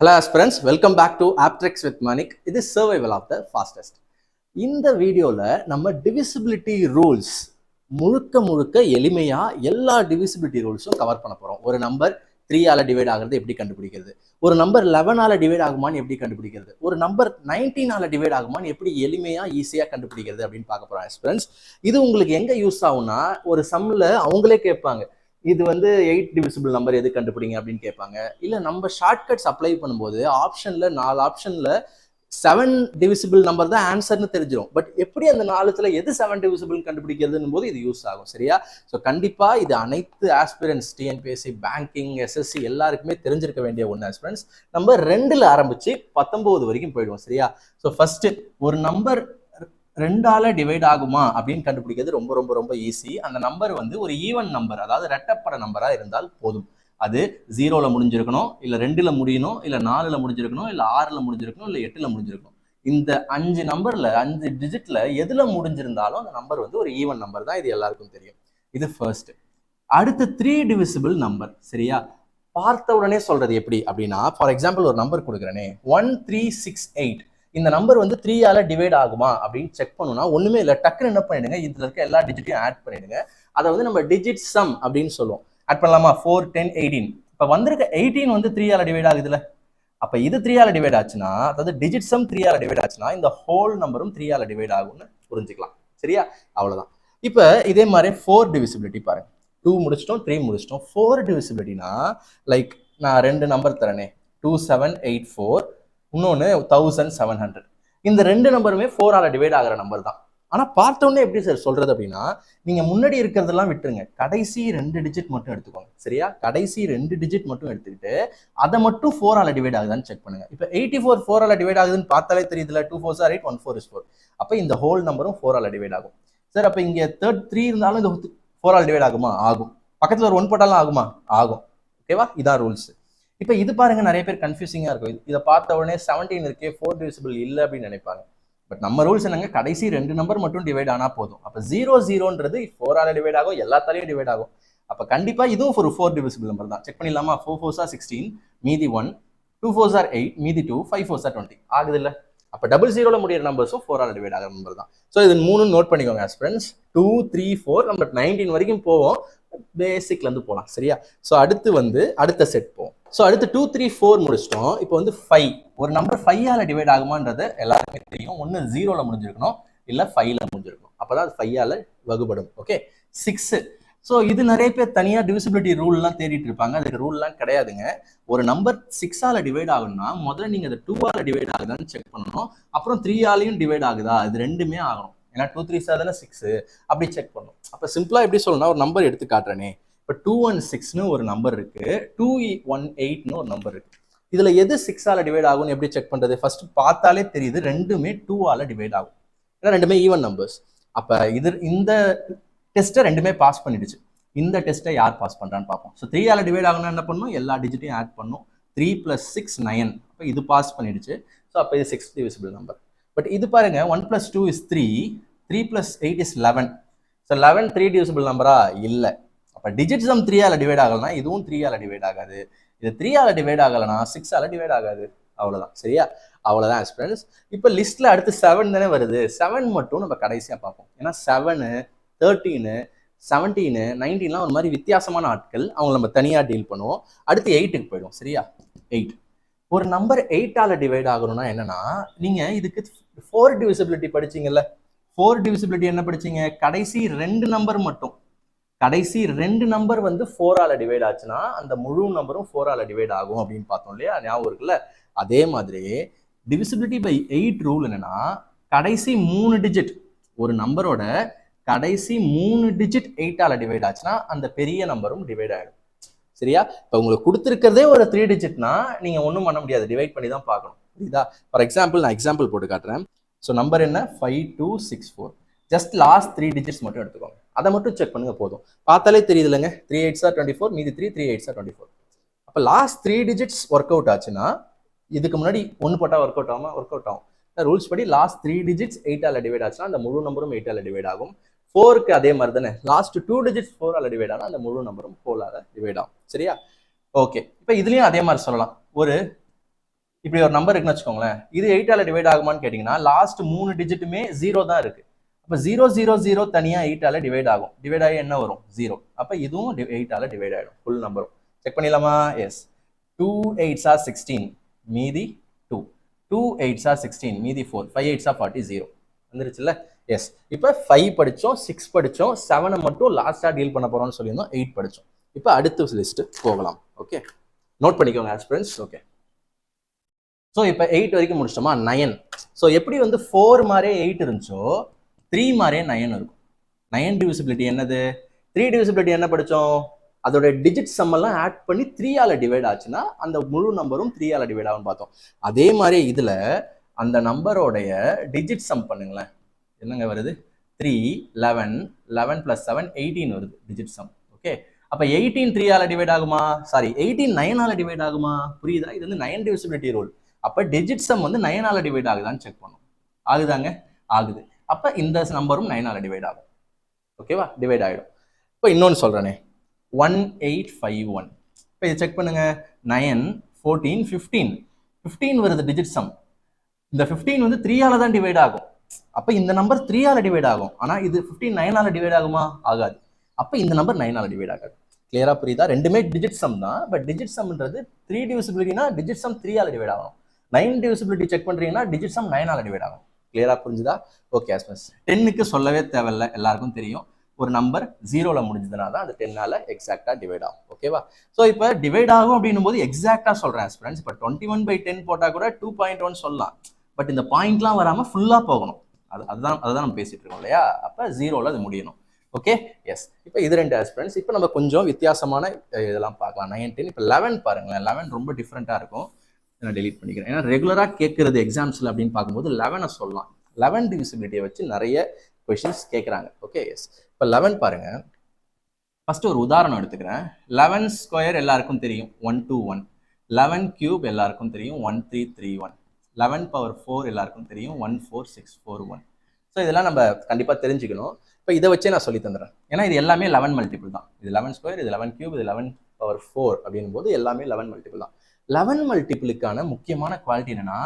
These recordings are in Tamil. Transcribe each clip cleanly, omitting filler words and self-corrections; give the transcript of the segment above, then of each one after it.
Hello aspirants, welcome back to Aptrix with Manik. This is survival of the fastest. இந்த வீடியோல நம்ம டிவிசிபிலிட்டி ரூல்ஸ் முழுக்க எளிமையா எல்லா டிவிசிபிலிட்டி ரூல்ஸும் கவர் பண்ண போறோம். ஒரு நம்பர் 3 ஆல டிவைட் ஆகிறது எப்படி கண்டுபிடிக்கிறது, ஒரு நம்பர் 11 ஆல டிவைட் ஆகுமான்னு எப்படி கண்டுபிடிக்கிறது, ஒரு நம்பர் 19 ஆல டிவைட் ஆகுமான்னு எப்படி எளிமையா ஈஸியா கண்டுபிடிக்கிறது அப்படின்னு பார்க்க போறோம் ஆஸ்பிரன்ஸ். இது உங்களுக்கு எங்க யூஸ் ஆகும்னா, ஒரு சம்ல அவங்களே கேட்பாங்க, இது வந்து 8 டிவிசிபிள் நம்பர் எது கண்டுபிடிங்க அப்படின்னு கேட்பாங்க. இல்ல நம்ம ஷார்ட்கட்ஸ் அப்ளை பண்ணும்போது ஆப்ஷன்ல 4 ஆப்ஷன்ல 7 டிவிசிபிள் நம்பர் தான் ஆன்சர்னு தெரிஞ்சிடும். பட் எப்படி அந்த 4த்துல எது 7 டிவிசிபிள் கண்டுபிடிக்கிறதுன்னு போது இது யூஸ் ஆகும். சரியா? ஸோ கண்டிப்பா இது அனைத்து ஆஸ்பிரன்ஸ், டிஎன்பிஎஸ்சி, பேங்கிங், எஸ்எஸ்சி எல்லாருக்குமே தெரிஞ்சிருக்க வேண்டிய ஒன்று ஆஸ்பிரன்ஸ். நம்ம 2ல ஆரம்பிச்சு 19 வரைக்கும் போயிடுவோம். சரியா? ஸோ ஃபர்ஸ்ட், ஒரு நம்பர் 2ஆல டிவைட் ஆகுமா அப்படின்னு கண்டுபிடிக்கிறது ரொம்ப ரொம்ப ரொம்ப ஈஸி. அந்த நம்பர் வந்து ஒரு ஈவன் நம்பர், அதாவது ரெட்டப்பட நம்பரா இருந்தால் போதும். அது 0ல முடிஞ்சிருக்கணும், இல்ல 2ல முடியணும், இல்ல 4ல முடிஞ்சிருக்கணும், இல்ல 6ல முடிஞ்சிருக்கணும், இல்ல 8ல முடிஞ்சிருக்கணும். இந்த 5 நம்பர்ல 5 டிஜிட்ல எதுல முடிஞ்சிருந்தாலும் அந்த நம்பர் வந்து ஒரு ஈவன் நம்பர் தான். இது எல்லாருக்கும் தெரியும். இது ஃபர்ஸ்ட். அடுத்து 3 டிவிசிபிள் நம்பர். சரியா? பார்த்த உடனே சொல்றது எப்படி அப்படின்னா, ஃபார் எக்ஸாம்பிள் ஒரு நம்பர் கொடுக்குறேனே, 1368. இந்த நம்பர் வந்து 3 ஆல டிவைட் ஆகுமா அப்படின்னு செக் பண்ணணும்னா ஒண்ணுமே இல்லை, டக்குன்னு என்ன பண்ணிடுங்க, இதுல இருக்க எல்லா டிஜிட்டையும் ஆட் பண்ணிடுங்க. அதை வந்து நம்ம டிஜிட் சம் அப்படின்னு சொல்லுவோம். ஆட் பண்ணலாமா? 4, 10, 18. இப்ப வந்திருக்க 18 வந்து 3 ஆல டிவைட் ஆகுதுல. அப்ப இது 3 ஆல டிவைட் ஆச்சுன்னா, அதாவது டிஜிட் சம் 3 ஆல டிவைட் ஆச்சுன்னா இந்த ஹோல் நம்பரும் 3 ஆல டிவைட் ஆகும்னு புரிஞ்சுக்கலாம். சரியா? அவ்வளவுதான். இப்ப இதே மாதிரி 4 டிவிசிபிலிட்டி பாருங்க. 2 முடிச்சிட்டோம், 3 முடிச்சிட்டோம். 4 டிவிசிபிலிட்டினா லைக் நான் 2 நம்பர் தரனே, 2784, இன்னொன்னு 1700. இந்த 2 நம்பருமே 4 ஆல டிவைட் ஆகிற நம்பர் தான். ஆனா பார்த்தோன்னே எப்படி சார் சொல்றது அப்படின்னா, நீங்க முன்னாடி இருக்கிறதெல்லாம் விட்டுருங்க, கடைசி 2 டிஜிட் மட்டும் எடுத்துக்கோங்க. சரியா? கடைசி 2 டிஜிட் மட்டும் எடுத்துக்கிட்டு அதை மட்டும் 4 ஆல டிவைட் ஆகுதான்னு செக் பண்ணுங்க. இப்ப 84 4 ஆல டிவைட் ஆகுதுன்னு பார்த்தாலே தெரியுதுல, 2 4s are 8, 1 4 is 4. அப்ப இந்த ஹோல் நம்பரும் 4 ஆல டிவைட் ஆகும். சார் அப்ப இங்க 3 இருந்தாலும் இந்த 4 ஆல டிவைட் ஆகுமா? ஆகும். பக்கத்துல ஒரு 1 போட்டாலும் ஆகுமா? ஆகும். ஓகேவா? இதான் ரூல்ஸ். இப்ப இது பாருங்க, நிறைய பேர் கன்ஃபியூசிங்கா இருக்கும். இதை பார்த்த உடனே 17 இருக்கே, 4 டிவிசிபிள் இல்லை அப்படின்னு நினைப்பாங்க. பட் நம்ம ரூல்ஸ் என்னங்க, கடைசி 2 நம்பர் மட்டும் டிவைட் ஆனா போதும். அப்ப 0 4 ஆல டிவைட் ஆகும், எல்லாத்தாலையும் டிவைட் ஆகும். அப்ப கண்டிப்பா இதுவும் ஒரு 4 டிவிசிபிள் நம்பர் தான். செக் பண்ணிடலாமா? 4 4s are 16, மீதி 1, 2 4s are 8, மீதி 2, 5 4s are 20. ஆகுது இல்ல? அப்ப 00ல முடியிற நம்பர்ஸும் 4 ஆல டிவைட் ஆகிற நம்பர் தான். ஸோ இது 3 நோட் பண்ணிக்கோங்க ஆஸ்பிரன்ஸ். 2 3 4 நம்ம 19 வரைக்கும் போவோம், பேசிக்ல இருந்து போகலாம். சரியா? ஸோ அடுத்து வந்து அடுத்த செட் போவோம். ஸோ அடுத்து 2 3 4 முடிச்சிட்டோம். இப்போ வந்து 5. ஒரு நம்பர் 5 ஆல டிவைட் ஆகுமான்றது எல்லாருக்குமே தெரியும். ஒன்று 0ல முடிஞ்சிருக்கணும், இல்லை 5ல முடிஞ்சிருக்கணும். அப்பதான் அது 5 ஆல வகுப்படும். ஓகே. 6. ஸோ இது நிறைய பேர் தனியாக டிவிசிபிலிட்டி ரூல்லாம் தேடிட்டு இருப்பாங்க. அதுக்கு ரூல்லாம் கிடையாதுங்க. ஒரு நம்பர் 6 ஆல டிவைட் ஆகணும்னா முதல்ல நீங்க அதை 2 ஆல டிவைட் ஆகுதான்னு செக் பண்ணணும். அப்புறம் 3 ஆலையும் டிவைட் ஆகுதா, இது ரெண்டுமே ஆகணும். ஏன்னா 2 3 7 6 அப்படி செக் பண்ணணும். அப்ப சிம்பிளா எப்படி சொல்லணும்னா, ஒரு நம்பர் எடுத்து காட்டுறேனே, இப்போ 216ன்னு ஒரு நம்பர் இருக்கு, 218ன்னு ஒரு நம்பர் இருக்கு. இதுல எது 6 ஆல டிவைட் ஆகும்னு எப்படி செக் பண்றது? ஃபர்ஸ்ட் பார்த்தாலே தெரியுது, ரெண்டுமே 2 ஆல டிவைட் ஆகும். ஏன்னா ரெண்டுமே ஈவன் நம்பர்ஸ். அப்ப இது இந்த டெஸ்ட்டை ரெண்டுமே பாஸ் பண்ணிடுச்சு. இந்த டெஸ்ட்டை யார் பாஸ் பண்றான்னு பார்ப்போம். ஸோ 3 ஆல டிவைட் ஆகணும்னா என்ன பண்ணணும்? எல்லா டிஜிட்டையும் ஆட் பண்ணும். 3 + 6 9. அப்போ இது பாஸ் பண்ணிடுச்சு. ஸோ அப்போ இது 6 டிவிசிபிள் நம்பர். பட் இது பாருங்க, 1 + 2 is 3, 3 + 8 is 11. ஸோ 11 3 டிவிசிபிள் நம்பரா? இல்லை. அப்போ டிஜிட் சம் 3 ஆல டிவைட் ஆகலனா இதுவும் 3 ஆல டிவைட் ஆகாது. இது 3 ஆல டிவைட் ஆகலனா 6 ஆல டிவைட் ஆகாது. அவ்வளோதான். சரியா? அவ்வளோதான் ஆஸ்பிரன்ஸ். இப்போ லிஸ்ட்ல அடுத்து 7 தானே வருது. 7 மட்டும் நம்ம கடைசியாக பார்ப்போம். ஏன்னா 7 13 17 19லாம் ஒரு மாதிரி வித்தியாசமான ஆட்கள், அவங்க நம்ம தனியாக டீல் பண்ணுவோம். அடுத்து 8க்கு போயிடும். சரியா? 8. ஒரு நம்பர் 8 ஆல டிவைட் ஆகணும்னா என்னன்னா, நீங்க இதுக்கு 4 டிவிசிபிலிட்டி படிச்சீங்கல்ல. 4 டிவிசிபிலிட்டி என்ன படிச்சீங்க? கடைசி 2 நம்பர் மட்டும், கடைசி 2 நம்பர் வந்து 4 ஆல டிவைட் ஆச்சுன்னா அந்த முழு நம்பரும் 4 ஆல டிவைட் ஆகும் அப்படின்னு பார்த்தோம் இல்லையா? ஞாபகம் இருக்குல்ல? அதே மாதிரி டிவிசிபிலிட்டி பை 8 ரூல் என்னன்னா, கடைசி 3 டிஜிட், ஒரு நம்பரோட கடைசி 3 டிஜிட் 8 ஆல டிவைட் ஆச்சுன்னா அந்த பெரிய நம்பரும் டிவைட் ஆயிடும். சரியா? இப்போ உங்களுக்கு கொடுத்துருக்கிறதே ஒரு 3 டிஜிட்னா நீங்க ஒன்றும் பண்ண முடியாது, டிவைட் பண்ணி தான் பார்க்கணும். புரியுதா? ஃபார் எக்ஸாம்பிள் நான் எக்ஸாம்பிள் போட்டு காட்டுறேன். ஸோ நம்பர் என்ன? 5264. ஜஸ்ட் லாஸ்ட் 3 டிஜிட்ஸ் மட்டும் எடுத்துக்கோங்க. அதை மட்டும் செக் பண்ணுங்க போதும். பார்த்தாலே தெரியுது இல்லைங்க, 3 8s are 24, மீதி 3 3 8s are 24. அப்போ லாஸ்ட் 3 டிஜிட்ஸ் ஒர்க் அவுட் ஆச்சுன்னா, இதுக்கு முன்னாடி 1 போட்டால் ஒர்க் அவுட் ஆகுமா? ஒர்க் அவுட் ஆகும். ரூல்ஸ் படி லாஸ்ட் 3 டிஜிட்ஸ் 8 ஆல டிவைட் ஆச்சுன்னா அந்த முழு நம்பரும் 8 ஆல டிவைட் ஆகும். 4க்கு அதே மாதிரி தானே, லாஸ்ட் 2 டிஜிட்ஸ் 4 ஆல டிவைட் ஆனால் அந்த முழு நம்பரும் 4 ஆல டிவைட் ஆகும். சரியா? ஓகே. இப்போ இதுலயும் அதே மாதிரி சொல்லலாம். ஒரு இப்படி ஒரு நம்பர் இருக்குன்னு வச்சுக்கோங்களேன். இது 8ஆல டிவைட் ஆகுமான்னு கேட்டீங்கன்னா லாஸ்ட் 3 டிஜிட்டுமே 0 தான் இருக்கு. அப்ப 000 தனியா 8ஆல டிவைட் ஆகும். டிவைட் ஆகி என்ன வரும்? 0. அப்ப இதுவும் 8ஆல டிவைட் ஆயிடும். ஃபுல் நம்பரும். செக் பண்ணிடலாமா? எஸ். 2 8s are 16 மீதி 2. 2 8s are 16 மீதி 4. 5 8s are 40 0. வந்துருச்சுல்ல? எஸ். இப்போ 5 படிச்சோம், 6 படிச்சோம், 7 மட்டும் லாஸ்டா டீல் பண்ண போறோம்னு சொல்லியிருந்தோம். 8 படிச்சோம். இப்போ அடுத்த லிஸ்ட் போகலாம். ஓகே, நோட் பண்ணிக்கோங்க ஆஸ்பிரண்ட்ஸ். ஓகே, ஸோ இப்போ 8 வரைக்கும் முடிச்சிட்டோமா? 9. ஸோ எப்படி வந்து 4 மாதிரியே 8 இருந்துச்சோ 3 மாதிரியே 9 இருக்கும். 9 டிவிசிபிலிட்டி என்னது? 3 டிவிசிபிலிட்டி என்ன படித்தோம்? அதோட டிஜிட் சம் எல்லாம் ஆட் பண்ணி 3ஆல டிவைட் ஆச்சுன்னா அந்த முழு நம்பரும் 3ஆல டிவைட் ஆகும்னு பார்த்தோம். அதே மாதிரி இதுல அந்த நம்பரோடைய டிஜிட் சம் பண்ணுங்களேன். என்னங்க வருது? 3 11 11 + 7 18 வருது டிஜிட் சம். ஓகே, அப்ப 18 3ஆல டிவைட் ஆகுமா? சாரி, 18 9ஆல டிவைட் ஆகுமா? புரியுதா? இது வந்து 9 டிவிசிபிலிட்டி ரூல். அப்ப டிஜிட் சம் வந்து 9ஆல டிவைட் ஆகுதான்னு செக் பண்ணும். ஆகுதாங்க? ஆகுது. அப்ப இந்த நம்பரும் 9ஆல டிவைட் ஆகும். ஓகேவா? டிவைட் ஆயிடும். இப்போ இன்னொன்னு சொல்றேனே, 1851. இப்போ இதை செக் பண்ணுங்க. 9 14 15 15 வருது டிஜிட் சம். இந்த 15 வந்து 3ஆல தான் டிவைட் ஆகும். அப்ப இந்த நம்பர் 3ஆல டிவைட் ஆகும். ஆனா இது 15 9ஆல டிவைட் ஆகுமா? ஆகாது. அப்ப இந்த நம்பர் 9ஆல டிவைட் ஆகாது. கிளியரா புரியுதா? ரெண்டுமே டிஜிட் சம் தான். பட் டிஜிட் சம்ன்றது 3 டிவிசிபிலிட்டினா டிஜிட் சம் 3ஆல டிவைட் ஆகும். 9 டிவிசிபிலிட்டி செக் பண்றீங்கன்னா டிஜிட் சம் 9ஆல டிவைட் ஆகும். கிளியரா புரிஞ்சுதா? ஓகே ஆஸ்பென்ஸ். 10க்கு சொல்லவே தேவையில்லை, எல்லாருக்கும் தெரியும். ஒரு நம்பர் 0ல முடிஞ்சதுனா தான் அது 10ஆல எக்ஸாக்டா டிவைட் ஆகும். ஓகேவா? ஸோ இப்போ டிவைட் ஆகும் அப்படின்னும் போது எக்ஸாக்டா சொல்றேன் ஆஸ்பிரண்ட்ஸ். இப்போ 21/10 போட்டா கூட 2.1 சொல்லலாம். பட் இந்த பாயிண்ட்லாம் வராம ஃபுல்லா போகணும். அதுதான் நம்ம பேசிட்டு இருக்கோம் இல்லையா? அப்ப 0ல அது முடியணும். Okay, yes. இப்போ இது ரெண்டு ஆஸ்பிரண்ட்ஸ். இப்போ நம்ம கொஞ்சம் வித்தியாசமான இதெல்லாம் பார்க்கலாம். 9 10. இப்போ 11 பாருங்களேன். 11 ரொம்ப டிஃப்ரெண்டா இருக்கும். நான் டெலீட் பண்ணிக்கிறேன். ஏன்னா ரெகுலராக கேட்கறது எக்ஸாம்ஸில் அப்படின்னு பார்க்கும்போது 11 சொல்லலாம். 11 டிவிசிபிலிட்டியை வச்சு நிறைய கொஷின்ஸ் கேட்குறாங்க. Okay, yes. இப்போ 11 பாருங்க. ஃபர்ஸ்ட் ஒரு உதாரணம் எடுத்துக்கிறேன். 11 ஸ்கொயர் எல்லாருக்கும் தெரியும், 121. 11 கியூப் எல்லாருக்கும் தெரியும், 1331. 11 பவர் 4 எல்லாருக்கும் தெரியும், 14641. ஸோ இதெல்லாம் நம்ம கண்டிப்பாக தெரிஞ்சுக்கணும். இப்போ இதை வச்சே நான் சொல்லி தந்துடுறேன். ஏன்னா இது எல்லாமே 11 மல்டிபிள் தான். இது 11 ஸ்கொயர், இது 11 கியூப், இது 11 பவர் 4 அப்படின் போது எல்லாமே 11 மல்டிபிள் தான். 11 மல்டிபிளுக்கான முக்கியமான குவாலிட்டி என்னன்னா,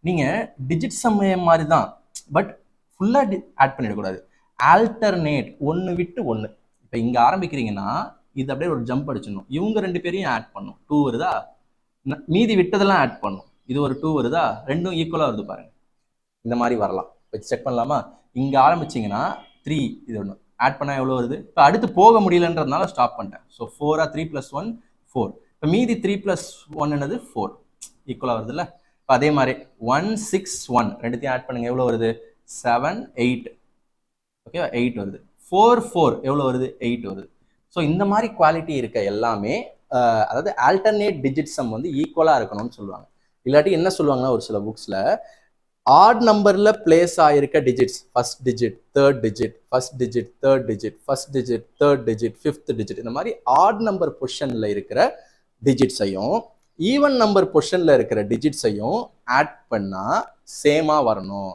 நீங்க டிஜிட் சமயம் மாதிரி தான், பட் ஃபுல்லா ஆட் பண்ணிடக்கூடாது. ஆல்டர்னேட், ஒன்று விட்டு ஒன்று. இப்போ இங்க ஆரம்பிக்கிறீங்கன்னா இது அப்படியே ஒரு ஜம்ப் அடிச்சிடணும். இவங்க ரெண்டு பேரையும் ஆட் பண்ணும். 2 வருதா, மீதி விட்டதெல்லாம் ஆட் பண்ணும். இது ஒரு 2 வருதா, ரெண்டும் ஈக்குவலா வருது பாருங்க. இந்த மாதிரி வரலாம். வச்சு செக் பண்ணலாமா? இங்க ஆரம்பிச்சிங்கன்னா 3, இது ஒன்று ஆட் பண்ணால் எவ்வளோ வருது? இப்போ அடுத்து போக முடியலன்றதுனால ஸ்டாப் பண்ணிட்டேன். ஸோ 4 3 + 1 4. இப்போ மீதி 3 + 1 என்னது? 4. ஈக்குவலாக வருதுல்ல? இப்போ அதே மாதிரி 1 6 1 ரெண்டுத்தையும் ஆட் பண்ணுங்க. எவ்வளோ வருது? 7 8. ஓகேவா? 8 வருது. 4 4 எவ்வளோ வருது? 8 வருது. ஸோ இந்த மாதிரி குவாலிட்டி இருக்க எல்லாமே அதாவது ஆல்டர்னேட் டிஜிட் சம் வந்து ஈக்குவலாக இருக்கணும்னு சொல்லுவாங்க. இல்லாட்டி என்ன சொல்லுவாங்கன்னா ஒரு சில புக்ஸில் ஆட் நம்பர்ல பிளேஸ் ஆயிருக்க digits, first digit, third digit, first digit, third digit, first digit, third digit, fifth digit, இந்த மாதிரி ஆட் நம்பர் பொசிஷன்ல இருக்கிற டிஜிட்ஸையும் ஈவன் நம்பர் பொசிஷன்ல இருக்கிற டிஜிட்ஸையும் ஆட் பண்ணா சேமா வரணும்.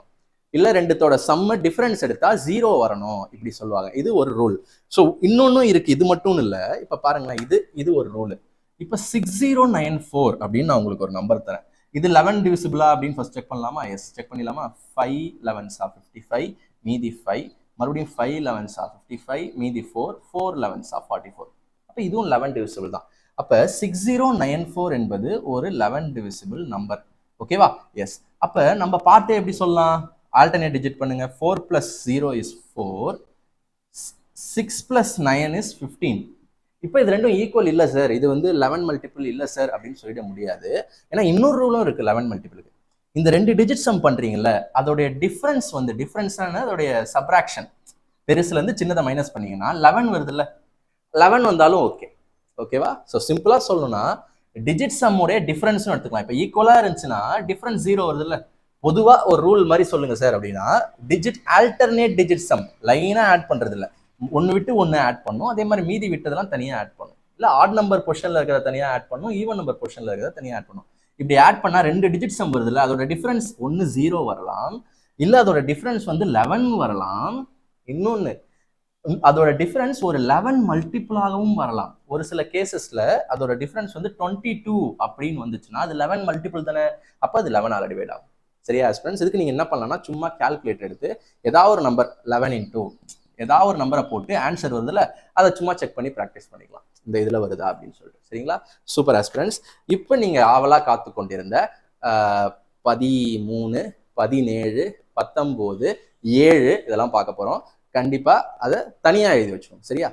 இல்ல ரெண்டுத்தோட சம்ம டிஃபரன்ஸ் எடுத்தா 0 வரணும், இப்படி சொல்லுவாங்க. இது ஒரு ரூல். ஸோ இன்னொன்னும் இருக்கு, இது மட்டும் இல்லை. இப்ப பாருங்களேன், இது ஒரு ரூல். இப்ப 6094 அப்படின்னு நான் உங்களுக்கு ஒரு நம்பர் தரேன். இது 11 டிவிசிபிளா அப்படின்னு ஃபர்ஸ்ட் செக் பண்ணலாமா? எஸ், செக் பண்ணிடலாமா? 5 11s are 55 மீதி 5, மறுபடியும் 5 11s are 55 மீதி 4, 4 11s are 44. அப்ப இதுவும் 11 டிவிசிபிள் தான். அப்ப 6094 என்பது ஒரு 11 டிவிசிபிள் நம்பர். ஓகேவா? எஸ். அப்ப நம்ம பார்த்து எப்படி சொல்லலாம்? ஆல்டர்னேட் டிஜிட் பண்ணுங்க. 4 + 0 is 4, 6 + 9 is 15. இப்போ இது ரெண்டும் ஈக்குவல் இல்லை சார், இது வந்து 11 மல்டிபிள் இல்லை சார் அப்படின்னு சொல்லிட முடியாது. ஏன்னா இன்னொரு ரூலும் இருக்கு 11 மல்டிபிளுக்கு. இந்த ரெண்டு டிஜிட் சம் பண்றீங்கல்ல, அதோடைய டிஃபரன்ஸ் வந்து டிஃபரன்ஸ்னா அதோடைய சப்ராக்ஷன், பெருசுல இருந்து சின்னதை மைனஸ் பண்ணீங்கன்னா 11 வருது இல்ல, 11 வந்தாலும் ஓகே. ஓகேவா? ஸோ சிம்பிளா சொல்லணும்னா டிஜிட் சம்முடைய டிஃபரன்ஸ்னு எடுத்துக்கலாம். இப்போ ஈக்குவலா இருந்துச்சுன்னா டிஃபரன்ஸ் 0 வருது இல்ல. பொதுவா ஒரு ரூல் மாதிரி சொல்லுங்க சார் அப்படின்னா, டிஜிட் ஆல்டர்னேட் டிஜிட் சம் லைனா ஆட் பண்றது இல்லை, ஒன்று விட்டு ஒன்று ஆட் பண்ணும். அதே மாதிரி மீதி விட்டதெல்லாம் தனியாக ஆட் பண்ணும். இல்லை ஆட் நம்பர் பொசிஷனில் இருக்கிறத தனியாக ஆட் பண்ணும், ஈவன் நம்பர் பொசிஷனில் இருக்கிறத தனியாக ஆட் பண்ணும். இப்படி ஆட் பண்ணால் 2 டிஜிட் சம் வருது இல்லை, அதோட டிஃபரன்ஸ் ஒன்று 0 வரலாம், இல்லை அதோட டிஃபரன்ஸ் வந்து 11 வரலாம். இன்னொன்று அதோட டிஃபரன்ஸ் ஒரு 11 மல்டிபிளாகவும் வரலாம். ஒரு சில கேசஸ்ல அதோட டிஃபரன்ஸ் வந்து 22 அப்படின்னு வந்துச்சுன்னா அது 11 மல்டிபிள் தானே, அப்போ அது 11ஆல டிவைட் ஆகும். சரியா ஸ்டூடெண்ட்ஸ்? இதுக்கு நீங்க என்ன பண்ணலாம்னா சும்மா கால்குலேட்டர் எடுத்து ஏதாவது ஒரு நம்பர் 11 இன்டூ ஏதாவது ஒரு நம்பரை போட்டு ஆன்சர் வருதுல்ல அதை சும்மா செக் பண்ணி ப்ராக்டிஸ் பண்ணிக்கலாம், இந்த இதில் வருதா அப்படின்னு சொல்லிட்டு. சரிங்களா? Super aspirants. இப்போ நீங்கள் ஆவலாக காத்து கொண்டிருந்த 13, 17, 19, 7 இதெல்லாம் பார்க்க போகிறோம். கண்டிப்பாக அதை தனியாக எழுதி வச்சுக்கோங்க. சரியா?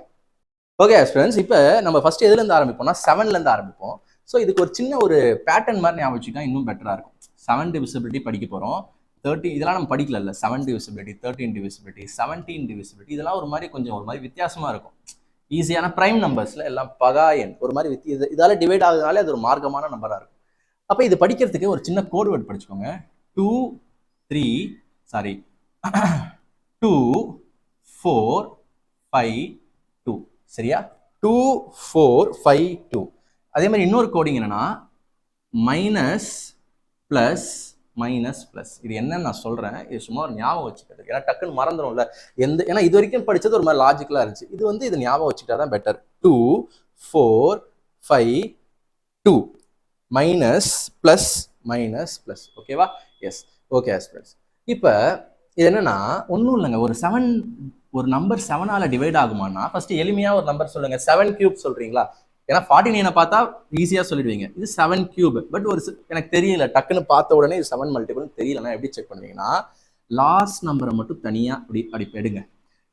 ஓகே ஆஸ்பிரண்ட்ஸ், இப்போ நம்ம ஃபர்ஸ்ட் எதுலேருந்து ஆரம்பிப்போம்னா 7லேருந்து ஆரம்பிப்போம். ஸோ இதுக்கு ஒரு சின்ன ஒரு பேட்டர்ன் மாதிரி ஞாபகம் வச்சுக்கா இன்னும் பெட்டராக இருக்கும். 7 டிவிசிபிலிட்டி படிக்க போகிறோம். 30 இதெல்லாம் நம்ம படிக்கல. 7 டிவிசிபிலிட்டி, 13 டிவிசிபிலிட்டி, 17 டிவிசிபிலிட்டி இதெல்லாம் ஒரு மாதிரி கொஞ்சம் ஒரு மாதிரி வித்தியாசமாக இருக்கும். ஈஸியான பிரைம் நம்பர்ஸ்ல எல்லாம் பகா எண் ஒரு மாதிரி இதால டிவைட் ஆகுதுனாலே அது ஒரு மார்க்கமான நம்பராக இருக்கும். அப்போ இது படிக்கிறதுக்கு ஒரு சின்ன கோட் வேர்ட் படிச்சுக்கோங்க. 2 3 சாரி 2 4 5 2. சரியா? 2 4 5 2. அதே மாதிரி இன்னொரு கோடிங் என்னன்னா மைனஸ் பிளஸ் மைனஸ் பிளஸ். இது என்னன்னு நான் சொல்றேன், இது சும்மா ஒரு ஞாபகம் வச்சுக்கிறது. ஏன்னா டக்குன்னு மறந்துடும்ல ஏன்னா இது வரைக்கும் படிச்சது ஒரு மாதிரி லாஜிக்கலா இருந்துச்சு. இது வந்து இது ஞாபகம் வச்சுக்கிட்டா தான் better. 2 4 5 2 minus plus minus plus. ஓகேவா? எஸ். Okay aspirants. இப்போ இது என்னன்னா ஒன்றும் இல்லைங்க, ஒரு நம்பர் 7ஆல டிவைட் ஆகுமானா ஃபர்ஸ்ட் எளிமையா ஒரு நம்பர் சொல்லுங்க. 7 கியூப் சொல்றீங்களா? ஏன்னா 49 பார்த்தா ஈஸியா சொல்லிடுவீங்க. இது 7 கியூப். பட் ஒரு எனக்கு தெரியல, டக்குன்னு பார்த்த உடனே இது 7 மல்டிபிள் தெரியலன்னா எப்படி செக் பண்ணுவீங்கன்னா லாஸ்ட் நம்பரை மட்டும் தனியா அப்படி எடுங்க.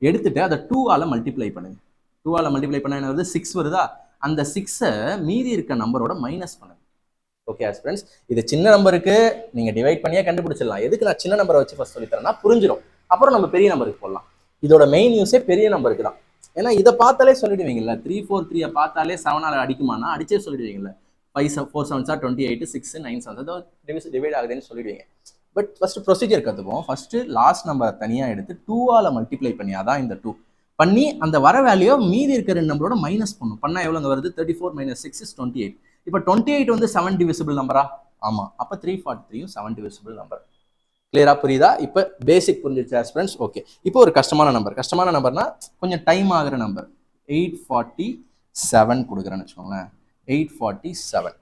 எடுத்துட்டு அதை 2ஆல மல்டிப்ளை பண்ணுங்க. 2ஆல மல்டிப்ளை பண்ணா என்ன வருது? 6 வருதா? அந்த 6ஐ மீதி இருக்க நம்பரோட மைனஸ் பண்ணுங்க. ஓகே ஆஸ்பிரண்ட்ஸ், இது சின்ன நம்பருக்கு நீங்க டிவைட் பண்ணியே கண்டுபிடிச்சிடலாம். எதுக்கு நான் சின்ன நம்பரை வச்சு ஃபர்ஸ்ட் சொல்லித்தரேன்னா புரிஞ்சிடும். அப்புறம் நம்ம பெரிய நம்பருக்கு போடலாம். இதோட மெயின் யூஸே பெரிய நம்பருக்கு தான். ஏன்னா இதை பார்த்தாலே சொல்லிடுவீங்கல்ல. 3 4 3 பார்த்தாலே 7ஆல அடிக்குமானா அடிச்சே சொல்லிடுவீங்கல்ல. 5 4 7 28 6 9 7 டிவைட் ஆகுதுன்னு சொல்லிடுவீங்க. பட் ஃபர்ஸ்ட் ப்ரொசீஜர் கற்றுப்போம். ஃபர்ஸ்ட் லாஸ்ட் நம்பரை தனியாக எடுத்து 2ஆல மல்டிப்ளை பண்ணி, அதான் இந்த 2 பண்ணி அந்த வர வேல்யூ மீதி இருக்கிற ரெண்டு நம்பரோட மைனஸ் பண்ணும். பண்ணா எவ்வளோங்க வருது? 34 - 6 is 28. இப்போ 28 வந்து 7 டிவிசிபிள் நம்பரா? ஆமா. அப்போ 343 7 டிவிசிபிள் நம்பர். கிளியரா புரியுதா? இப்போ பேசிக் புரிஞ்சிருச்சு ஆஸ்பிரண்ட்ஸ். ஓகே, இப்போ ஒரு கஷ்டமான நம்பர்னா கொஞ்சம் டைம் ஆகிற நம்பர் 847 கொடுக்குறேன்னு வச்சுக்கோங்களேன். 847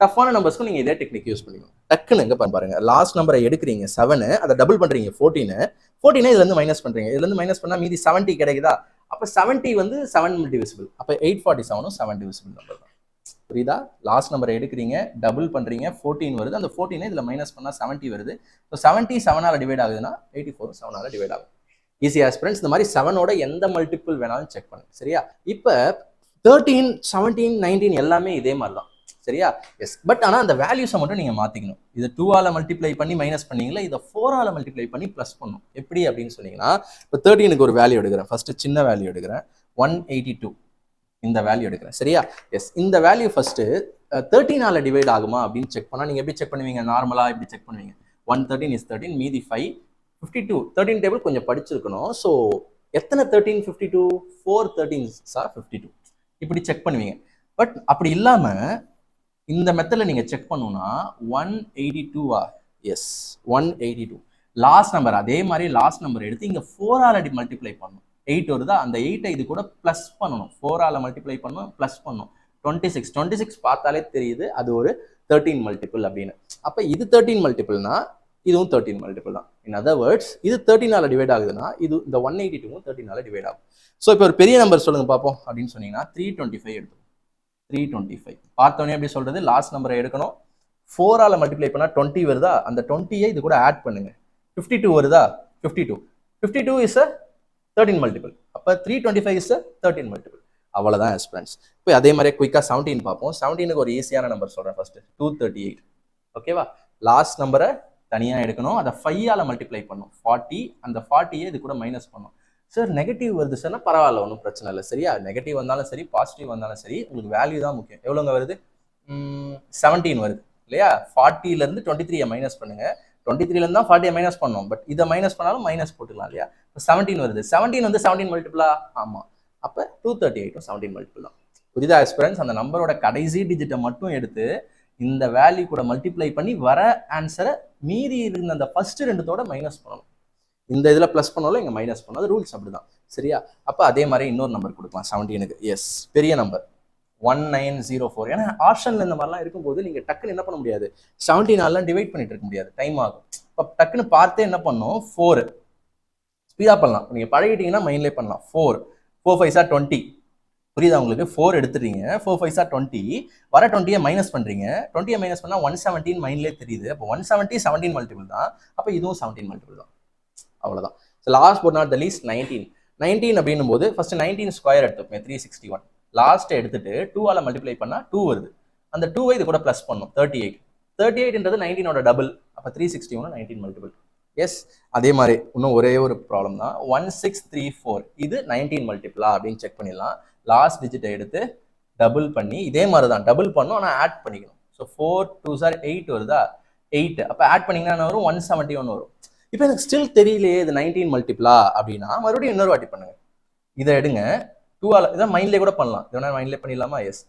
டஃப்பான நம்பர்ஸ்க்கும் நீங்க இதே டெக்னிக் யூஸ் பண்ணிக்கணும். டக்குன்னு எங்க பாருங்க, லாஸ்ட் நம்பரை எடுக்கிறீங்க 7, அதை டபுள் பண்றீங்க 14 இதுல இருந்து மைனஸ் பண்றீங்க. இதுல இருந்து மைனஸ் பண்ணா மீதி 70 கிடைக்குதா? அப்ப 70 வந்து 7 டிவிசிபிள். அப்ப 847 7 டிவிசிபிள் நம்பர் தான். புரியுதா? லாஸ்ட் நம்பரை எடுக்கிறீங்க, டபுள் பண்றீங்க, 14 வருது. அந்த 14 இதுல மைனஸ் பண்ணா 70 வருது. ஸோ 70 7ஆல டிவைட் ஆகுதுன்னா 84 7ஆல டிவைட் ஆகும். Easy aspirants. இந்த மாதிரி 7ஓட எந்த மல்டிபிள் வேணாலும் செக் பண்ணுங்க. சரியா? இப்ப 13 17 19 எல்லாமே இதே மாதிரி தான். சரியா? எஸ். பட் ஆனால் அந்த வேல்யூஸை மட்டும் நீங்கள் மாற்றிக்கணும். இதை 2ஆல மல்டிப்ளை பண்ணி மைனஸ் பண்ணீங்களா, இதை 4ஆல மல்டிப்ளை பண்ணி ப்ளஸ் பண்ணும். எப்படி அப்படின்னு சொன்னீங்கன்னா, இப்போ 13க்கு ஒரு வேல்யூ எடுக்கிறேன். ஃபர்ஸ்ட் சின்ன வேல்யூ எடுக்கிறேன், 182 இந்த வேல்யூ எடுக்கிறேன். சரியா? எஸ். இந்த வேல்யூ ஃபர்ஸ்ட் 13ஆல டிவைட் ஆகுமா அப்படின்னு செக் பண்ணால் நீங்கள் எப்படி செக் பண்ணுவீங்க? நார்மலாக இப்படி செக் பண்ணுவீங்க. 113 is 13, மீதி 5 52. 13 டேபிள் கொஞ்சம் படிச்சிருக்கணும். ஸோ எத்தனை 13 52? 4 13s are 52. இப்படி செக் பண்ணுவீங்க. பட் அப்படி இல்லாமல் இந்த மெத்தட்ல நீங்க செக் பண்ணணும்னா 182 எஸ் 182 லாஸ்ட் நம்பர். அதே மாதிரி லாஸ்ட் நம்பர் எடுத்து இங்க 4ஆல மல்டிப்ளை பண்ணணும். 8 வருதா? அந்த 8ஐ இது கூட பிளஸ் பண்ணணும். 4ஆல மல்டிப்ளை பண்ணணும், பிளஸ் பண்ணணும். 26 பார்த்தாலே தெரியுது அது ஒரு 13 மல்டிபிள் அப்படின்னு. அப்ப இது 13 மல்டிபிள்னா இதுவும் 13 மல்டிபிள் தான். இன் அதர் வேர்ட்ஸ், இது 13ஆல டிவைட் ஆகுதுன்னா இது இந்த 182 13ஆல டிவைட் ஆகும். ஸோ இப்போ ஒரு பெரிய நம்பர் சொல்லுங்க பார்ப்போம் அப்படின்னு சொன்னீங்கன்னா 325 எடுத்துக்கணும். 325 பார்த்தோன்னே எப்படி சொல்றது? லாஸ்ட் நம்பரை எடுக்கணும், 4ஆல மல்டிப்ளை பண்ணா 20 வருதா? அந்த 20ஐ இது கூட ஆட் பண்ணுங்க. 52 வருதா? 52 இஸ் a 13 மல்டிபிள். அப்ப 325 இஸ் a 13 மல்டிபிள். அவ்வளவுதான் ஆஸ்பிரண்ட்ஸ். இப்போ அதே மாதிரி குயிக்கா 17 பார்ப்போம். 17க்கு ஒரு ஈஸியான நம்பர் சொல்றேன். ஃபர்ஸ்ட் 238. ஓகேவா? லாஸ்ட் நம்பரை தனியா எடுக்கணும், அதை 5ஆல மல்டிப்ளை பண்ணும் 40. அந்த 40ஐ இது கூட மைனஸ் பண்ணும். சார் நெகட்டிவ் வருது சார்னா பரவாயில்ல, ஒன்றும் பிரச்சனை இல்லை. சரியா? நெகட்டிவ் வந்தாலும் சரி, பாசிட்டிவ் வந்தாலும் சரி, உங்களுக்கு வேல்யூ தான் முக்கியம். எவ்வளோங்க வருது? 17 வருது இல்லையா? 40லேருந்து 23ஐ மைனஸ் பண்ணுங்க. 23லேருந்து தான் 40ஐ மைனஸ் பண்ணோம். பட் இதை மைனஸ் பண்ணாலும் மைனஸ் போட்டுக்கலாம் இல்லையா? 17 வருது. 17 வந்து 17 மல்டிபிளா? ஆமாம். அப்போ 238 17 மல்டிபிள் தான். புரியுதா ஆஸ்பிரண்ட்ஸ்? அந்த நம்பரோட கடைசி டிஜிட்டை மட்டும் எடுத்து இந்த வேல்யூ கூட மல்டிப்ளை பண்ணி வர ஆன்சரை மீதி இருந்த அந்த ஃபர்ஸ்ட் ரெண்டுத்தோட மைனஸ் பண்ணணும். இந்த இதில் ப்ளஸ் பண்ணாலும் இங்கே மைனஸ் பண்ணோம், அது ரூல்ஸ் அப்படி தான். சரியா? அப்போ அதே மாதிரி இன்னொரு நம்பர் கொடுக்கலாம் 17க்கு. எஸ், பெரிய நம்பர் 1904. ஏன்னா ஆப்ஷனில் இந்த மாதிரிலாம் இருக்கும்போது நீங்கள் டக்குன்னு என்ன பண்ண முடியாது, 17 டிவைட் பண்ணிட்டு இருக்க முடியாது, டைம் ஆகும். இப்போ டக்குன்னு பார்த்தே என்ன பண்ணணும், 4 ஸ்பீடாக பண்ணலாம். நீங்கள் பழகிட்டீங்கன்னா மைண்ட்லேயே பண்ணலாம். 4 5 are 20. புரியுதா உங்களுக்கு? 4 எடுத்துறீங்க, 4 5 are 20, வர 20 மைனஸ் பண்ணுறீங்க, 20 மைனஸ் பண்ணால் 117 மைண்ட்லேயே தெரியுது. அப்போ 170 17 மல்டிபிள் தான், அப்போ இதுவும் 17 மல்டிபிள் தான். அவ்வளோதான். So last but not the least 19 அப்படின்னும் போது ஃபர்ஸ்ட் 19 ஸ்கொயர் எடுத்துப்பேன், 361. லாஸ்ட்டை எடுத்துட்டு 2ஆல் மல்டிப்ளை பண்ணால் 2 வருது. அந்த 2 இது கூட ப்ளஸ் பண்ணும், 38ன்றது 19ஓட டபுள். அப்போ 361 19 மல்டிபிள். எஸ், அதே மாதிரி இன்னும் ஒரே ஒரு ப்ராப்ளம் தான், 1634. இது 19 மல்டிபிளா அப்படின்னு செக் பண்ணிடலாம். லாஸ்ட் டிஜிட்டை எடுத்து டபுள் பண்ணி இதே மாதிரி தான் டபுள் பண்ணும், ஆனால் ஆட் பண்ணிக்கணும். ஸோ 4 2s are 8 வருதா, 8. அப்போ ஆட் பண்ணிங்கன்னா வரும் 171 வரும். இப்போ எனக்கு ஸ்டில் தெரியலையே இது 19 மல்டிபிளா அப்படின்னா மறுபடியும் இன்னொரு வாட்டி பண்ணுங்க. இதை எடுங்க, 2ஆல் இதான் மைண்ட்லேயே கூட பண்ணலாம், இதோட மைண்ட்லேயே பண்ணிடலாமா? எஸ்,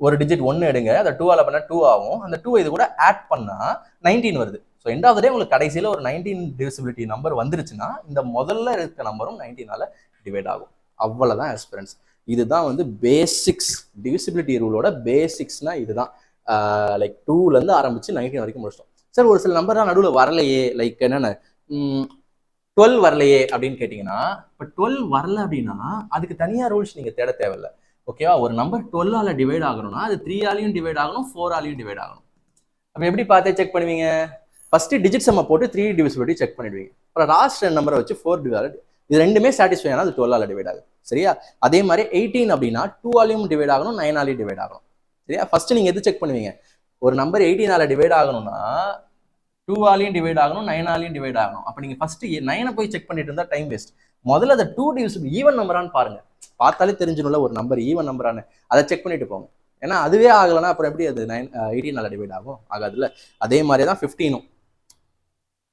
ஒரு டிஜிட் 1 எடுங்க, அதை 2ஆல் பண்ணால் 2 ஆகும். அந்த 2 இது கூட ஆட் பண்ணால் 19 வருது. ஸோ எண்ட் ஆஃப் த டே உங்களுக்கு கடைசியில் ஒரு 19 டிவிசிபிலிட்டி நம்பர் வந்துருச்சுன்னா இந்த முதல்ல இருக்க நம்பரும் 19ஆல் டிவைட் ஆகும். அவ்வளோதான் ஆஸ்பிரன்ஸ். இதுதான் வந்து பேசிக்ஸ், டிவிசிபிலிட்டி ரூலோட பேசிக்ஸ்னா இதுதான். லைக் 2லேருந்து ஆரம்பிச்சு 19 வரைக்கும் முடிச்சிட்டோம். சார் ஒரு சில நம்பர்லாம் நடுவில் வரலையே, லைக் என்னென்ன 12 வரலையே அப்படின்னு கேட்டிங்கன்னா, இப்போ 12 வரல அப்படின்னா அதுக்கு தனியாக ரூல்ஸ் நீங்கள் தேட தேவையில்லை. ஓகேவா? ஒரு நம்பர் 12ஆல் டிவைட் ஆகணும்னா அது 3ஆலையும் டிவைட் ஆகணும், 4ஆலையும் டிவைட் ஆகணும். அப்போ எப்படி பார்த்தே செக் பண்ணுவீங்க? ஃபர்ஸ்ட் டிஜிட் சம்மை போட்டு 3 டிவிசிபிலிட்டி செக் பண்ணிடுவீங்க. அப்புறம் லாஸ்ட் 2 நம்பரை வச்சு 4 டிவைட், இது ரெண்டுமே சாட்டிஸ்ஃபை ஆனால் அது 12ஆல் டிவைட் ஆகுது. சரியா? அதே மாதிரி 18 அப்படின்னா 2ஆலையும் டிவைட் ஆகணும், 9ஆலையும் டிவைட் ஆகணும். சரியா? ஃபர்ஸ்ட் நீங்கள் எது செக் பண்ணுவீங்க? ஒரு நம்பர் 18ஆல் டிவைட் ஆகணும்னா 2ஆலையும் டிவைட் ஆகணும், 9ஆலையும் டிவைட் ஆகணும். அப்போ நீங்கள் ஃபர்ஸ்ட் 9 போய் செக் பண்ணிட்டு இருந்தால் டைம் வேஸ்ட். முதல்ல அதை 2 டிவிசிபிள் ஈவன் நம்பரான்னு பாருங்க, பார்த்தாலே தெரிஞ்சிடும்ல ஒரு நம்பர் ஈவன் நம்பரானு, அதை செக் பண்ணிட்டு போங்க. ஏன்னா அதுவே ஆகலைன்னா அப்புறம் எப்படி அது 18ஆல் டிவைட் ஆகும்? ஆகாதுல்ல. அதே மாதிரி தான் 15ம்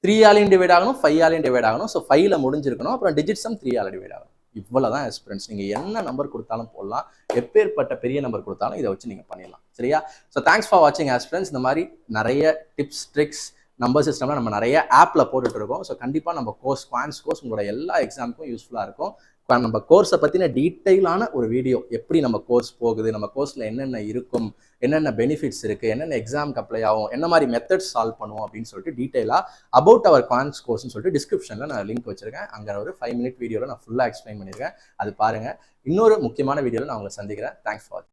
3ஆலையும் டிவைட் ஆகணும், 5ஆலையும் டிவைட் ஆகணும். ஸோ 5ல முடிஞ்சிருக்கணும். அப்புறம் டிஜிட் சம் 3ஆல் டிவைட் ஆகணும். இவ்வளவுதான் ஆஸ்பிரன்ஸ். நீங்க என்ன நம்பர் கொடுத்தாலும் போடலாம், எப்பேற்பட்ட பெரிய நம்பர் கொடுத்தாலும் இதை வச்சு நீங்க பண்ணிடலாம். சரியா? ஸோ தேங்க்ஸ் ஃபார் வாட்சிங் ஆஸ்பிரன்ஸ். இந்த மாதிரி நிறைய டிப்ஸ், ட்ரிக்ஸ், நம்பர் சிஸ்டம்லாம் நம்ம நிறைய ஆப்ல போட்டுட்டு இருக்கோம். ஸோ கண்டிப்பாக நம்ம கோர்ஸ், குவான்ஸ் கோர்ஸ் உங்களோட எல்லா எக்ஸாமுக்கும் யூஸ்ஃபுல்லாக இருக்கும். நம்ம கோர்ஸை பற்றின டீட்டெயிலான ஒரு வீடியோ, எப்படி நம்ம கோர்ஸ் போகுது, நம்ம கோர்ஸில் என்னென்ன இருக்கும், என்னென்ன பெனிஃபிட்ஸ் இருக்குது, என்னென்ன எக்ஸாமுக்கு அப்ளை ஆகும், என்ன மாதிரி மெத்தட்ஸ் சால்வ் பண்ணுவோம் அப்படின்னு சொல்லிட்டு டீட்டெயிலாக அபவுட் அவர் குவான்ஸ் கோர்ஸ்னு சொல்லிட்டு டிஸ்கிரிப்ஷனில் நான் லிங்க் வச்சிருக்கேன். அங்கே ஒரு 5 minute வீடியோவில் நான் ஃபுல்லாக எக்ஸ்பிளைன் பண்ணியிருக்கேன். அது பாருங்கள். இன்னொரு முக்கியமான வீடியோவில் நான் உங்களை சந்திக்கிறேன். Thanks for